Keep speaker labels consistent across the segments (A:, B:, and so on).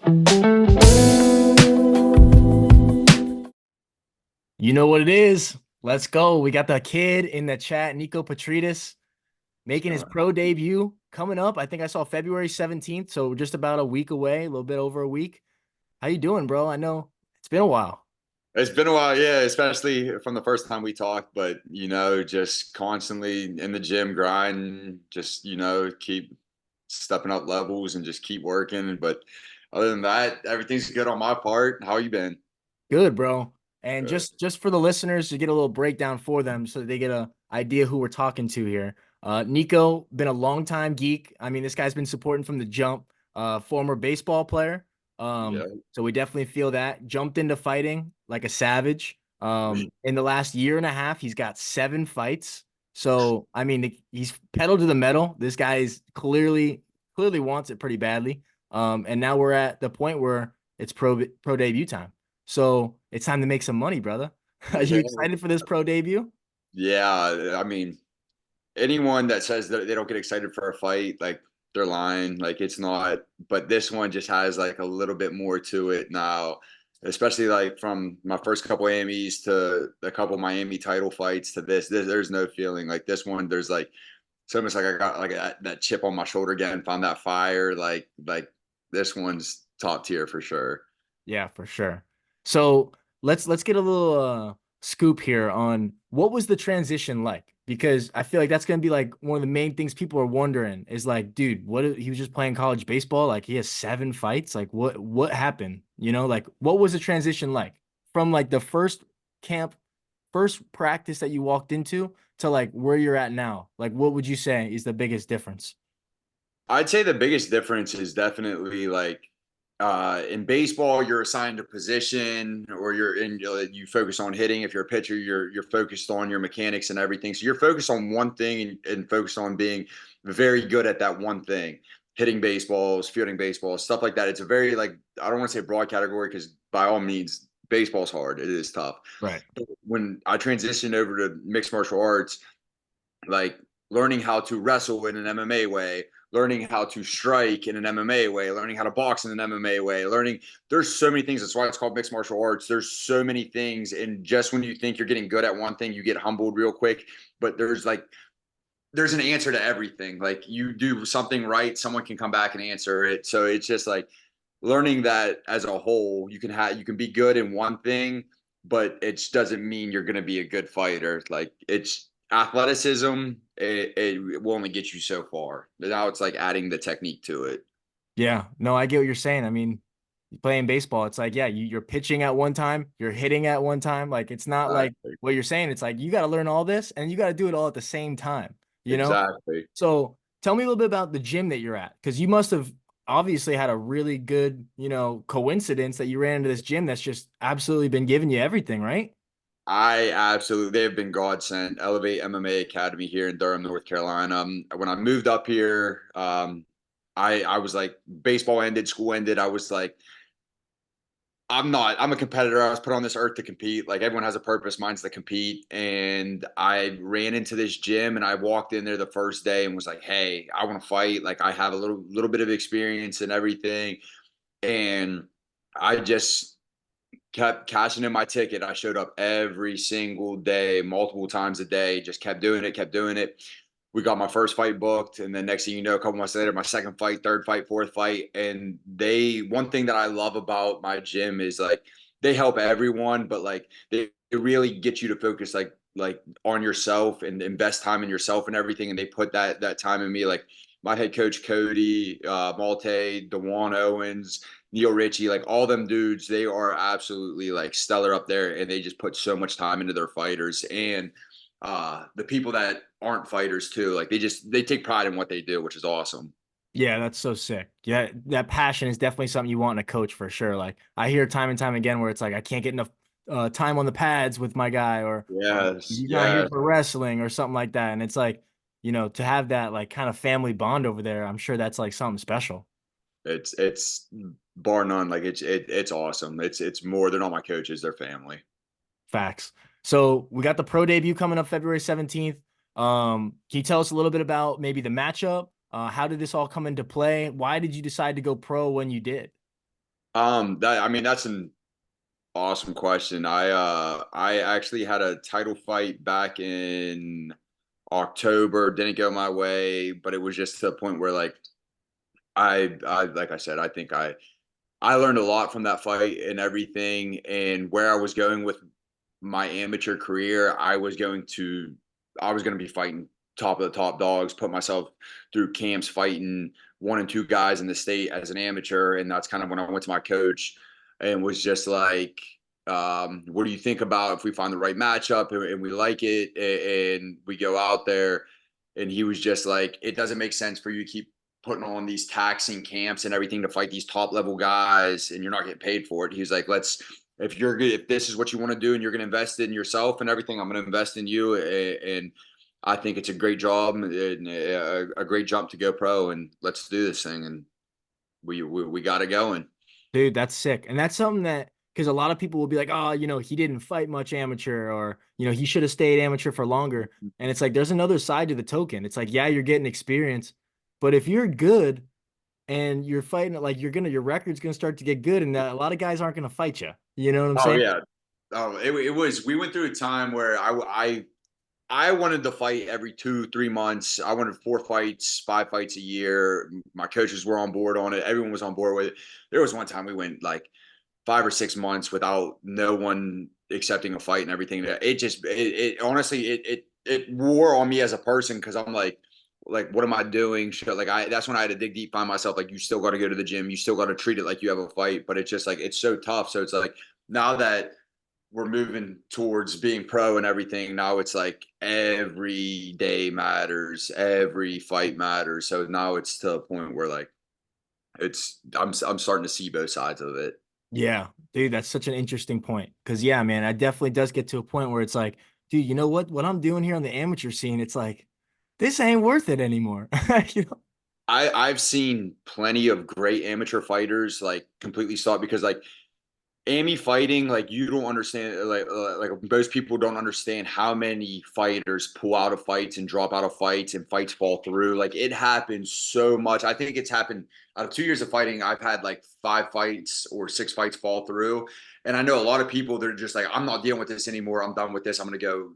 A: You know what it is. Let's go. We got the kid in the chat, Niko Petrides, making his pro debut coming up. I think I saw February 17th, so just about a week away, a little bit over a week. How you doing, bro? I know it's been a while.
B: It's been a while, yeah, especially from the first time we talked, but just constantly in the gym grind, just keep stepping up levels and just keep working. But other than that, everything's good on my part. How you been?
A: Good, bro. And
B: Good.
A: just for the listeners to get a little breakdown for them so they get a idea who we're talking to here. Niko, been a long time geek. I mean, this guy's been supporting from the jump. Former baseball player.
B: Yeah.
A: So we definitely feel that. Jumped into fighting like a savage. In the last year and a half, he's got 7 fights. So I mean, he's pedal to the metal. This guy is clearly wants it pretty badly. And now we're at the point where it's pro debut time. So it's time to make some money, brother. Are you
B: Yeah.
A: excited for this pro debut?
B: Yeah. I mean, anyone that says that they don't get excited for a fight, like they're lying. Like it's not, but this one just has like a little bit more to it now, especially like from my first couple AMEs to a couple Miami title fights to there's no feeling like this one. There's like it's almost like I got like that chip on my shoulder again, found that fire. Like this one's top tier for sure.
A: Yeah, for sure. So let's get a little scoop here on what was the transition like? Because I feel like that's gonna be like one of the main things people are wondering is like, dude, he was just playing college baseball? Like he has 7 fights? Like what happened? Like what was the transition like from like the first camp, first practice that you walked into to like where you're at now? Like what would you say is the biggest difference?
B: I'd say the biggest difference is definitely like in baseball, you're assigned a position, or you focus on hitting. If you're a pitcher, you're focused on your mechanics and everything. So you're focused on one thing and focused on being very good at that one thing, hitting baseballs, fielding baseballs, stuff like that. It's a very like I don't want to say broad category because by all means, baseball's hard. It is tough.
A: Right.
B: But when I transitioned over to mixed martial arts, like learning how to wrestle in an MMA way, learning how to strike in an MMA way, learning how to box in an MMA way, learning there's so many things. That's why it's called mixed martial arts. There's so many things. And just when you think you're getting good at one thing, you get humbled real quick. But there's an answer to everything. Like you do something right, someone can come back and answer it. So it's just like learning that as a whole, you can be good in one thing, but it doesn't mean you're going to be a good fighter. Like it's athleticism, it will only get you so far. But now it's like adding the technique to it.
A: Yeah, no, I get what you're saying. I mean, playing baseball, it's like, yeah, you're pitching at one time, you're hitting at one time. Like, it's not like
B: Exactly.
A: what you're saying. It's like you got to learn all this and you got to do it all at the same time, you know?
B: Exactly.
A: So tell me a little bit about the gym that you're at, because you must have obviously had a really good, coincidence that you ran into this gym that's just absolutely been giving you everything, right?
B: I absolutely, they have been godsend. Elevate MMA Academy here in Durham, North Carolina. When I moved up here, I was like, baseball ended, school ended. I was like, I'm a competitor. I was put on this earth to compete. Like everyone has a purpose. Mine's to compete. And I ran into this gym and I walked in there the first day and was like, hey, I want to fight. Like I have a little bit of experience and everything. And I just kept cashing in my ticket. I showed up every single day, multiple times a day, just kept doing it, kept doing it. We got my first fight booked, and then next thing you know, a couple months later, my second fight, third fight, fourth fight. And one thing that I love about my gym is like they help everyone, but like they really get you to focus like on yourself and invest time in yourself and everything. And they put that time in me. Like my head coach Cody, Malte, Dewan Owens, Neil Ritchie, like all them dudes, they are absolutely like stellar up there, and they just put so much time into their fighters. And the people that aren't fighters too, like they take pride in what they do, which is awesome.
A: Yeah, that's so sick. Yeah, that passion is definitely something you want in a coach for sure. Like I hear time and time again where it's like I can't get enough time on the pads with my guy, or
B: Yes,
A: he's not here
B: yes.
A: for wrestling or something like that. And it's like, to have that like kind of family bond over there, I'm sure that's like something special.
B: It's bar none. Like it's awesome. It's more. They're not my coaches. They're family.
A: Facts. So we got the pro debut coming up February 17th. Can you tell us a little bit about maybe the matchup? How did this all come into play? Why did you decide to go pro when you did?
B: That I mean, that's an awesome question. I actually had a title fight back in October. Didn't go my way, but it was just to the point where like I like I said, I think I learned a lot from that fight and everything, and where I was going with my amateur career, I was going to be fighting top of the top dogs, put myself through camps fighting one and two guys in the state as an amateur, and that's kind of when I went to my coach and was just like, what do you think about if we find the right matchup and we like it and we go out there? And he was just like, it doesn't make sense for you to keep putting on these taxing camps and everything to fight these top level guys and you're not getting paid for it. He was like, let's if this is what you want to do and you're going to invest in yourself and everything, I'm going to invest in you. And I think it's a great job and a great jump to go pro. And let's do this thing. And we got it going.
A: Dude, that's sick. And that's something that, because a lot of people will be like, oh, he didn't fight much amateur, or, he should have stayed amateur for longer. And it's like, there's another side to the token. It's like, yeah, you're getting experience, but if you're good and you're fighting, like, your record's gonna start to get good, and a lot of guys aren't gonna fight you. You know what I'm
B: Oh
A: saying?
B: yeah. Oh, it was. We went through a time where I wanted to fight every 2, 3 months. I wanted 4 fights, 5 fights a year. My coaches were on board on it. Everyone was on board with it. There was one time we went like 5 or 6 months without no one accepting a fight and everything. It honestly it wore on me as a person because I'm like what am I doing? Like that's when I had to dig deep, find myself. Like you still got to go to the gym, you still got to treat it like you have a fight, but it's just like it's so tough. So it's like now that we're moving towards being pro and everything. Now it's like every day matters, every fight matters. So now it's to a point where like I'm starting to see both sides of it.
A: Yeah, dude, that's such an interesting point. Because yeah, man, I definitely does get to a point where it's like, dude, you know what? What I'm doing here on the amateur scene, it's like, this ain't worth it anymore. You know?
B: I've seen plenty of great amateur fighters like completely stop because like Amy fighting, like you don't understand, like most people don't understand how many fighters pull out of fights and drop out of fights and fights fall through. Like it happens so much. I think it's happened out of 2 years of fighting. I've had like 5 fights or 6 fights fall through, and I know a lot of people they're just like, I'm not dealing with this anymore. I'm done with this. I'm gonna go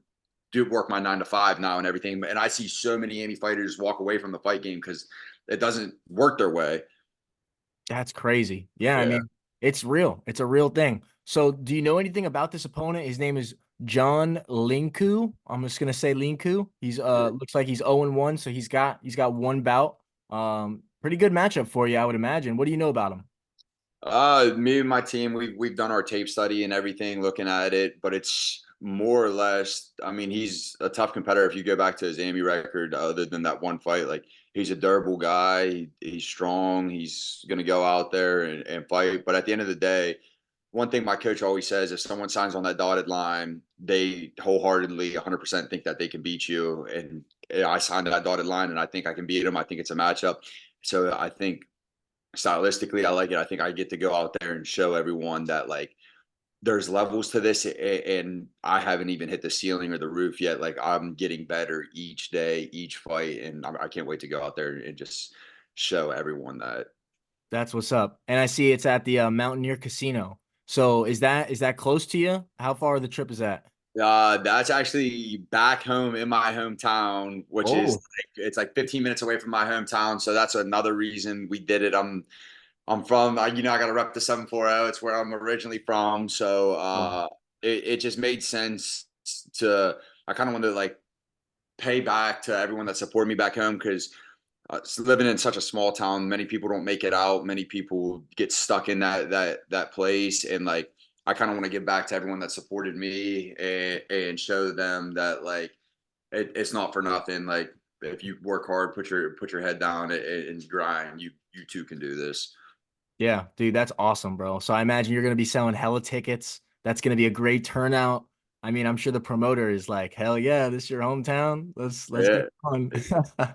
B: do work my 9 to 5 now and everything. And I see so many Amy fighters walk away from the fight game because it doesn't work their way.
A: That's crazy. Yeah, I
B: Yeah.
A: mean, it's real. It's a real thing. So, do you know anything about this opponent? His name is John Linku. I'm just gonna say Linku. He's looks like he's 0-1, so he's got one bout. Pretty good matchup for you, I would imagine. What do you know about him?
B: Me and my team, we've done our tape study and everything, looking at it, but it's more or less. I mean, he's a tough competitor. If you go back to his AMI record, other than that one fight, like he's a durable guy. He's strong. He's gonna go out there and fight. But at the end of the day, one thing my coach always says: if someone signs on that dotted line, they wholeheartedly, 100% think that they can beat you. And I signed that dotted line, and I think I can beat him. I think it's a matchup. So I think stylistically, I like it. I think I get to go out there and show everyone that like there's levels to this, and I haven't even hit the ceiling or the roof yet. Like I'm getting better each day, each fight, and I can't wait to go out there and just show everyone that.
A: That's what's up. And I see it's at the Mountaineer Casino. So, is that close to you? How far the trip is that?
B: That's actually back home in my hometown, which is
A: Oh,
B: like, it's like 15 minutes away from my hometown. So that's another reason we did it. I'm from, I got to rep the 740. It's where I'm originally from. So it just made sense to, I kind of wanted to like pay back to everyone that supported me back home because living in such a small town, many people don't make it out. Many people get stuck in that place. And like, I kind of want to give back to everyone that supported me and show them that like, it's not for nothing. Like, if you work hard, put your head down and grind, you too can do this.
A: yeah, dude, that's awesome, bro. So I imagine you're gonna be selling hella tickets. That's gonna be a great turnout. I mean, I'm sure the promoter is like, hell yeah, this is your hometown. Let's get
B: Yeah.
A: on.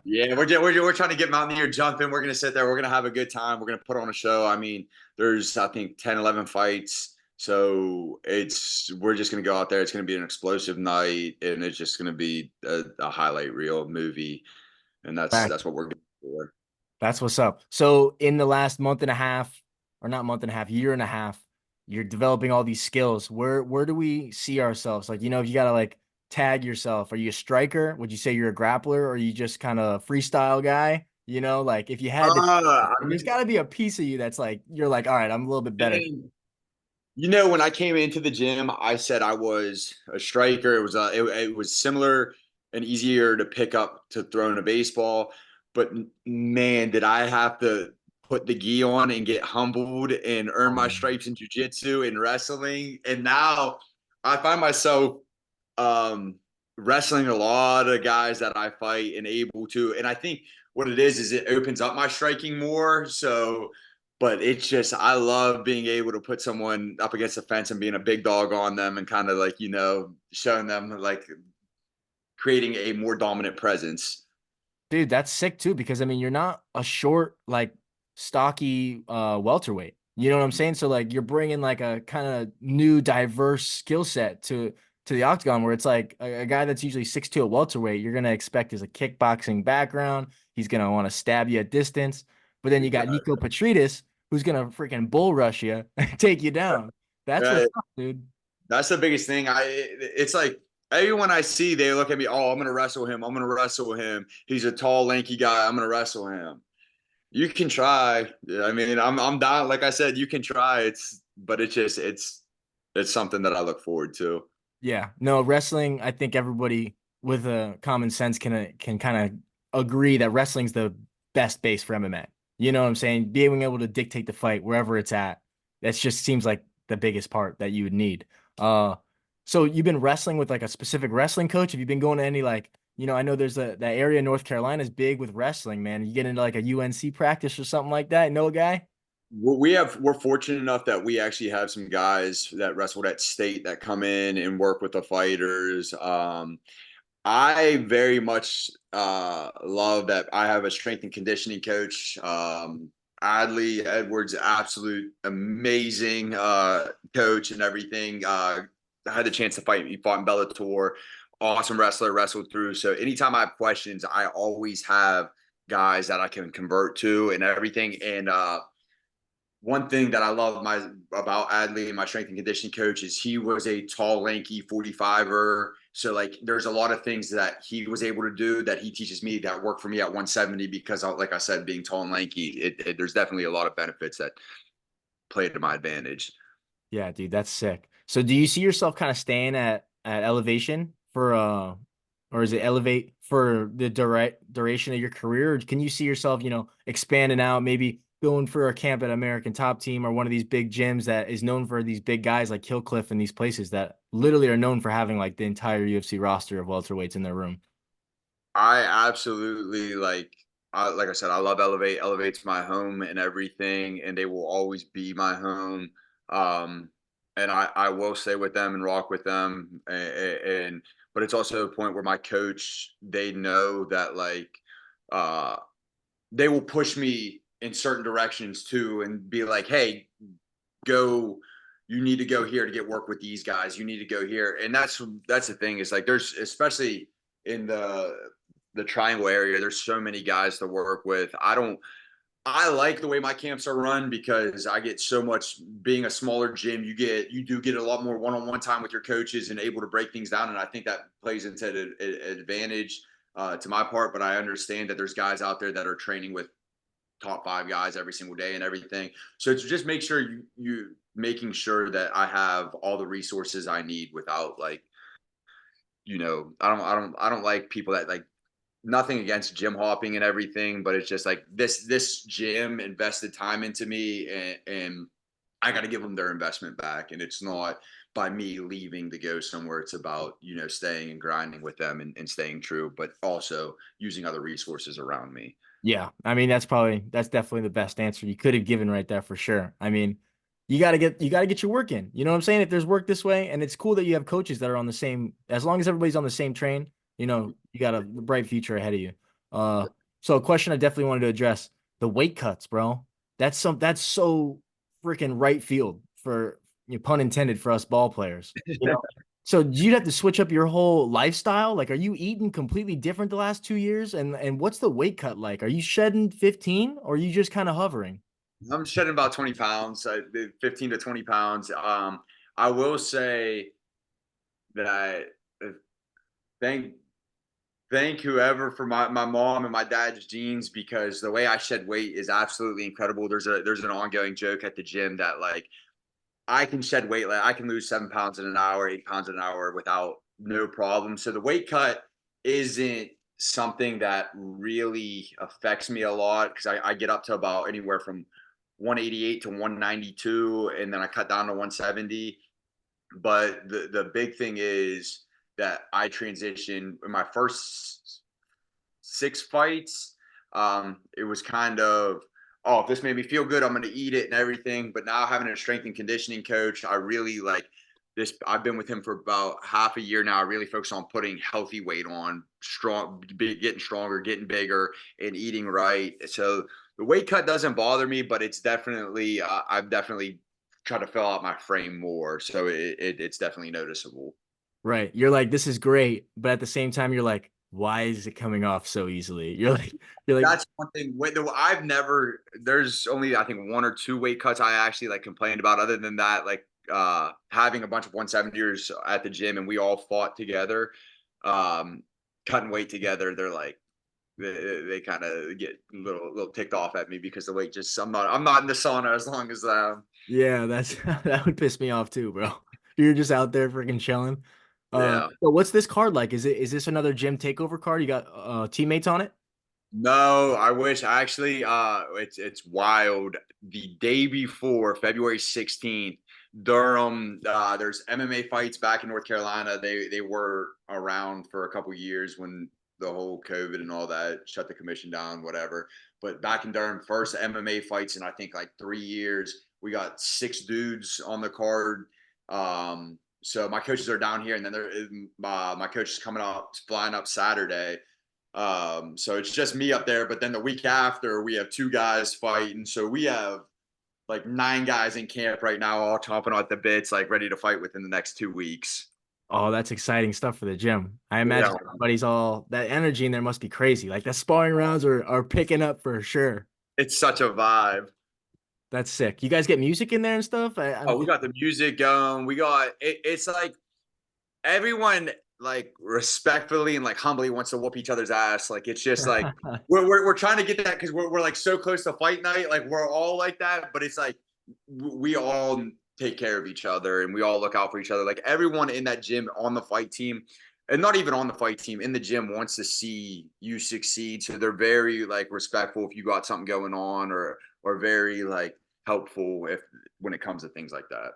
B: Yeah, we're trying to get Mountaineer jumping. We're gonna sit there. We're gonna have a good time. We're gonna put on a show. I mean, there's I think 10, 11 fights. So we're just gonna go out there. It's gonna be an explosive night, and it's just gonna be a highlight reel movie, and that's
A: Fact.
B: that's what we're going for.
A: That's what's up. So in the last month and a half, or not month and a half, year and a half, you're developing all these skills. Where do we see ourselves? Like, if you gotta like tag yourself, are you a striker? Would you say you're a grappler, or are you just kind of freestyle guy? Like if you had to,
B: I
A: there's got to be a piece of you that's like you're like, all right, I'm a little bit better.
B: mean, when I came into the gym, I said I was a striker. It was similar and easier to pick up to throwing a baseball, but man, did I have to put the gi on and get humbled and earn my stripes in jiu-jitsu and wrestling. And now I find myself um wrestling a lot of guys that I fight and able to. And I think what it is it opens up my striking more. So but it's just I love being able to put someone up against the fence and being a big dog on them and kind of like, showing them like creating a more dominant presence.
A: Dude, that's sick too, because I mean, you're not a short, like stocky welterweight. You know what I'm saying? So like you're bringing like a kind of new diverse skill set to the octagon, where it's like a guy that's usually 6'2" at welterweight, you're gonna expect is a kickboxing background. He's gonna want to stab you at distance. But then you got Niko Petrides, who's gonna freaking bull rush you and take you down. That's what's
B: Uh,
A: up, dude.
B: that's the biggest thing. It's like everyone I see, they look at me, oh, I'm gonna wrestle him. I'm gonna wrestle him. He's a tall, lanky guy. I'm gonna wrestle him. You can try. I mean, I'm down. Like I said, you can try. But it's something that I look forward to.
A: Yeah, no, wrestling, I think everybody with a common sense can kind of agree that wrestling's the best base for MMA. You know what I'm saying? Being able to dictate the fight wherever it's at. That just seems like the biggest part that you would need. Uh, so you've been wrestling with like a specific wrestling coach? Have you been going to any like, I know there's that area in North Carolina is big with wrestling, man. You get into like a UNC practice or something like that? Know a guy?
B: We're fortunate enough that we actually have some guys that wrestled at state that come in and work with the fighters. I very much love that I have a strength and conditioning coach. Adley Edwards, absolute amazing coach and everything. I had the chance to fight. He fought in Bellator. Awesome wrestler, wrestled through. So anytime I have questions, I always have guys that I can convert to and everything. And one thing that I love about Adley and my strength and conditioning coach is he was a tall, lanky 45er. So like there's a lot of things that he was able to do that he teaches me that work for me at 170 because like I said, being tall and lanky, there's definitely a lot of benefits that play to my advantage.
A: Yeah, dude, that's sick. So do you see yourself kind of staying at elevation for or is it elevate for the direct duration of your career? Or can you see yourself, expanding out, maybe going for a camp at American Top Team or one of these big gyms that is known for these big guys like Killcliff and these places that literally are known for having like the entire UFC roster of welterweights in their room?
B: I absolutely like I said, I love Elevate. Elevate's my home and everything, and they will always be my home. Um, and I will stay with them and rock with them. And but it's also a point where my coach, they know that uh they will push me in certain directions too and be like, hey, go you need to go here to get work with these guys. You need to go here. And that's the thing is like there's especially in the triangle area, there's so many guys to work with. I like the way my camps are run because I get so much being a smaller gym, you do get a lot more one-on-one time with your coaches and able to break things down. And I think that plays into an advantage to my part, but I understand that there's guys out there that are training with top five guys every single day and everything. So to just make sure you making sure that I have all the resources I need without I don't like people that like nothing against gym hopping and everything, but it's just like this gym invested time into me and I got to give them their investment back. And it's not by me leaving to go somewhere. It's about, staying and grinding with them and staying true, but also using other resources around me.
A: Yeah, I mean that's definitely the best answer you could have given right there for sure. I mean, you got to get your work in. You know what I'm saying? If there's work this way, and it's cool that you have coaches that are on the same, as long as everybody's on the same train, you got a bright future ahead of you. So a question I definitely wanted to address, the weight cuts, bro. That's so freaking right field for, pun intended, for us ball players. So do you have to switch up your whole lifestyle? Like, are you eating completely different the last 2 years? And what's the weight cut like? Are you shedding 15 or are you just kind of hovering?
B: I'm shedding about 20 pounds, 15 to 20 pounds. I will say that thank thank whoever for my mom and my dad's genes, because the way I shed weight is absolutely incredible. There's an ongoing joke at the gym that like I can shed weight, like I can lose 7 pounds in an hour, 8 pounds in an hour without no problem. So the weight cut isn't something that really affects me a lot because I get up to about anywhere from 188 to 192, and then I cut down to 170. But the big thing is that I transitioned in my first 6 fights. It was kind of, oh, if this made me feel good, I'm going to eat it and everything. But now having a strength and conditioning coach, I really like this. I've been with him for about half a year now. I really focus on putting healthy weight on, getting stronger, getting bigger, and eating right. So the weight cut doesn't bother me, but it's definitely, I've definitely tried to fill out my frame more. So it's definitely noticeable.
A: Right. You're like, this is great, but at the same time, you're like, why is it coming off so easily? You're like,
B: That's one thing. I've never. There's only I think one or two weight cuts I actually like complained about. Other than that, like having a bunch of 170ers at the gym and we all fought together, um, cutting weight together. They're like they kind of get a little ticked off at me because the weight just I'm not in the sauna as long as
A: yeah, that's that would piss me off too, bro. You're just out there freaking chilling.
B: yeah.
A: So what's this card like? Is this another gym takeover card? You got teammates on it?
B: No, I wish. Actually, it's wild. The day before February 16th, Durham, there's MMA fights back in North Carolina. They were around for a couple years when the whole COVID and all that shut the commission down, whatever. But back in Durham, first MMA fights in I think like 3 years. We got 6 dudes on the card. So my coaches are down here, and then my coach is coming up, flying up Saturday. So it's just me up there. But then the week after, we have 2 guys fighting. So we have like 9 guys in camp right now, all chomping at the bits, like ready to fight within the next 2 weeks.
A: Oh, that's exciting stuff for the gym. I
B: Yeah,
A: imagine everybody's all that energy in there must be crazy. Like the sparring rounds are picking up for sure.
B: it's such a vibe.
A: That's sick. You guys get music in there and stuff?
B: Oh, we got the music going. We got it's like everyone like respectfully and like humbly wants to whoop each other's ass. Like it's just like we're trying to get that because we're like so close to fight night. Like we're all like that, but it's like we all take care of each other and we all look out for each other. Like everyone in that gym on the fight team, and not even on the fight team in the gym, wants to see you succeed. So they're very like respectful if you got something going on, or very like helpful if when it comes to things like that.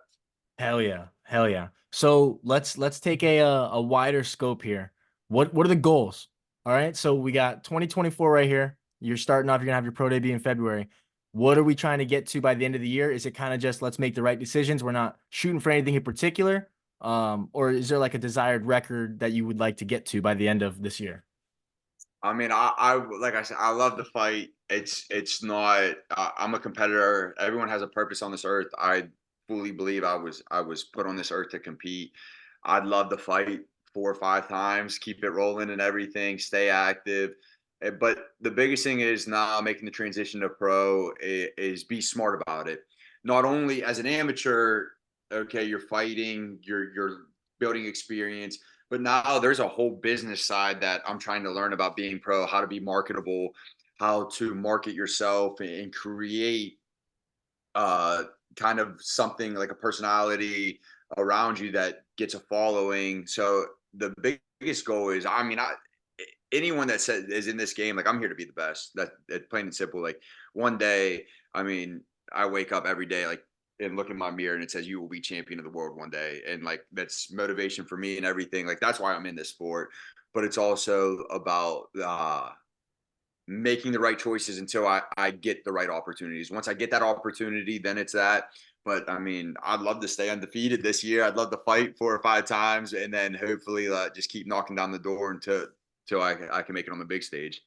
A: Hell yeah. Hell yeah. So let's take a wider scope here. What are the goals? All right. So we got 2024 right here. You're starting off, you're gonna have your pro debut in February. What are we trying to get to by the end of the year? Is it kind of just let's make the right decisions? We're not shooting for anything in particular. Or is there like a desired record that you would like to get to by the end of this year?
B: I mean, I like I said, I love to fight. It's not. I'm a competitor. Everyone has a purpose on this earth. I fully believe I was put on this earth to compete. I'd love to fight 4 or 5 times, keep it rolling and everything, stay active. But the biggest thing is now making the transition to pro is be smart about it. Not only as an amateur, okay, you're fighting, you're building experience, but now there's a whole business side that I'm trying to learn about being pro, how to be marketable, how to market yourself and create uh kind of something like a personality around you that gets a following. So the biggest goal is, I mean, anyone that says is in this game, like I'm here to be the best. That plain and simple. Like one day, I mean, I wake up every day like and look in my mirror and it says you will be champion of the world one day, and like that's motivation for me and everything. Like that's why I'm in this sport. But it's also about making the right choices until I get the right opportunities. Once I get that opportunity, then it's that. But I mean, I'd love to stay undefeated this year. I'd love to fight 4 or 5 times, and then hopefully just keep knocking down the door until I can make it on the big stage.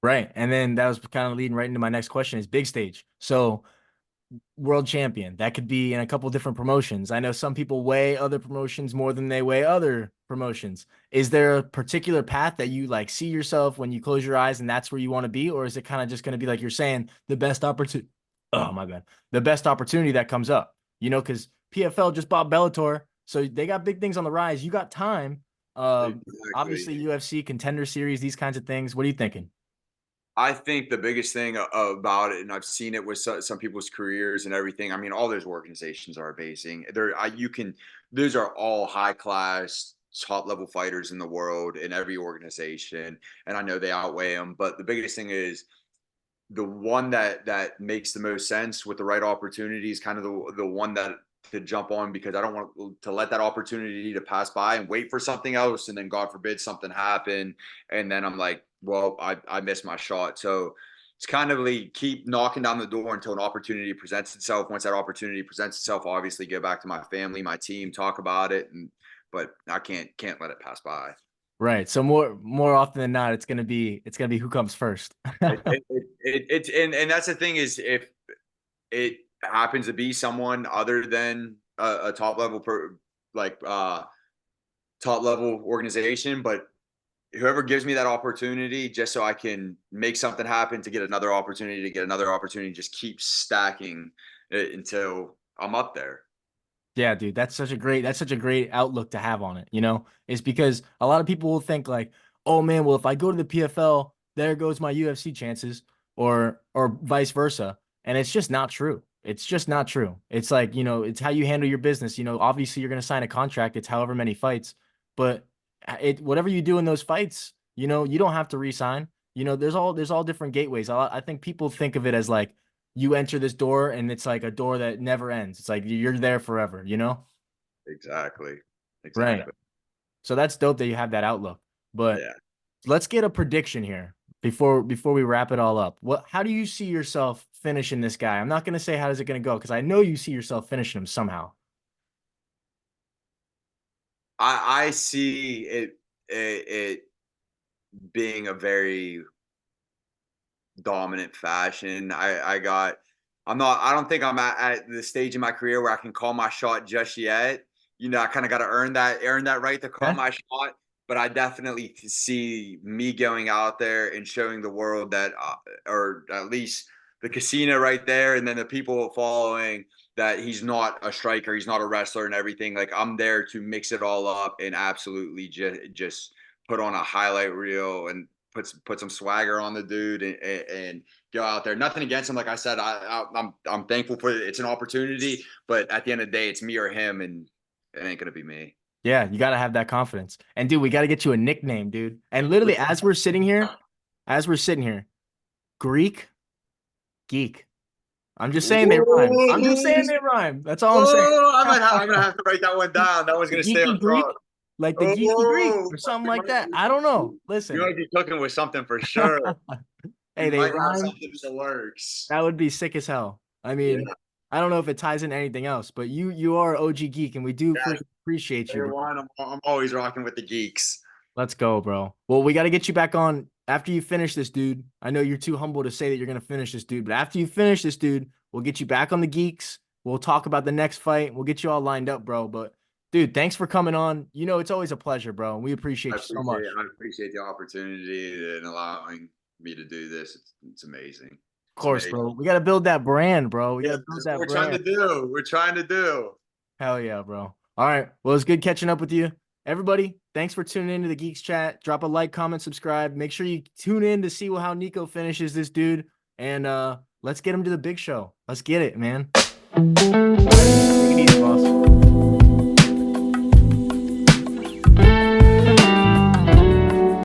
A: Right. And then that was kind of leading right into my next question is big stage. So world champion, that could be in a couple different promotions. I know some people weigh other promotions more than they weigh other promotions. Is there a particular path that you like see yourself when you close your eyes and that's where you want to be? Or is it kind of just going to be like you're saying the best opportunity? oh my bad, the best opportunity that comes up, because PFL just bought Bellator, so they got big things on the rise. You got time.
B: Exactly.
A: Obviously UFC Contender Series, these kinds of things. What are you thinking?
B: I think the biggest thing about it, and I've seen it with some people's careers and everything. I mean, all those organizations are amazing. Those are all high class, top level fighters in the world in every organization, and I know they outweigh them. But the biggest thing is the one that makes the most sense with the right opportunities, kind of the one that to jump on, because I don't want to let that opportunity to pass by and wait for something else, and then God forbid something happen, and then I'm like, well, I missed my shot. So it's kind of like keep knocking down the door until an opportunity presents itself. Once that opportunity presents itself, obviously go back to my family, my team, talk about it, and but I can't let it pass by.
A: Right. So more often than not, it's gonna be who comes first.
B: It's and that's the thing is if it happens to be someone other than a top level like top level organization, but whoever gives me that opportunity just so I can make something happen to get another opportunity to get another opportunity, just keep stacking it until I'm up there.
A: Yeah, dude, that's such a great outlook to have on it, It's because a lot of people will think like, "Oh man, well if I go to the PFL, there goes my UFC chances," or vice versa. And it's just not true. It's just not true. It's like, it's how you handle your business. Obviously you're going to sign a contract, it's however many fights, but whatever you do in those fights, you don't have to re-sign. There's all different gateways. I think people think of it as like you enter this door and it's like a door that never ends. It's like you're there forever.
B: Exactly.
A: Right.
B: Exactly.
A: So that's dope that you have that outlook. But
B: Yeah.
A: let's get a prediction here before we wrap it all up. How do you see yourself finishing this guy? I'm not going to say how is it going to go because I know you see yourself finishing him somehow.
B: I see it being a very dominant fashion. I don't think I'm at the stage in my career where I can call my shot just yet. I kind of got to earn that right to call
A: Okay.
B: my shot. But I definitely see me going out there and showing the world that, or at least the casino right there, and then the people following that he's not a striker, he's not a wrestler, and everything. Like I'm there to mix it all up and absolutely just put on a highlight reel and put some swagger on the dude and go out there. Nothing against him, like I said. I'm thankful for it. It's an opportunity, but at the end of the day, it's me or him, and it ain't gonna be me.
A: Yeah, you got to have that confidence. And dude, we got to get you a nickname, dude. And literally as we're sitting here, Greek Geek. I'm just saying they rhyme. I'm just saying
B: Oh,
A: they rhyme. That's all I'm saying.
B: I'm gonna have to write that one down. That one's
A: The
B: gonna stay
A: geeky
B: on
A: Greek,
B: top.
A: like the geeky Greek
B: Oh,
A: or something like that. I don't know.
B: you
A: Listen,
B: might be cooking with something for sure.
A: hey,
B: You
A: they
B: might have
A: rhyme.
B: something in the works.
A: That would be sick as hell. I
B: Yeah,
A: mean, I don't know if it ties into anything else, but you are OG Geek, and we do
B: yeah.
A: freaking appreciate you,
B: Later
A: bro.
B: on, I'm always rocking with the geeks.
A: Let's go, bro. Well, we got to get you back on after you finish this, dude. I know you're too humble to say that you're gonna finish this, dude, but after you finish this, dude, we'll get you back on the Geeks. We'll talk about the next fight. We'll get you all lined up, bro. But dude, thanks for coming on. It's always a pleasure, bro. And we appreciate you so much.
B: I appreciate the opportunity and allowing me to do this. It's amazing.
A: Of
B: It's
A: course,
B: amazing.
A: bro. We got to build that brand, bro. We got
B: Yeah,
A: to build
B: that's what
A: that
B: we're trying
A: brand.
B: to do. We're trying to do.
A: Hell yeah, bro. All right. Well, it's good catching up with you. Everybody, thanks for tuning into the Geeks Chat. Drop a like, comment, subscribe. Make sure you tune in to see how Niko finishes this dude. And let's get him to the big show. Let's get it, man.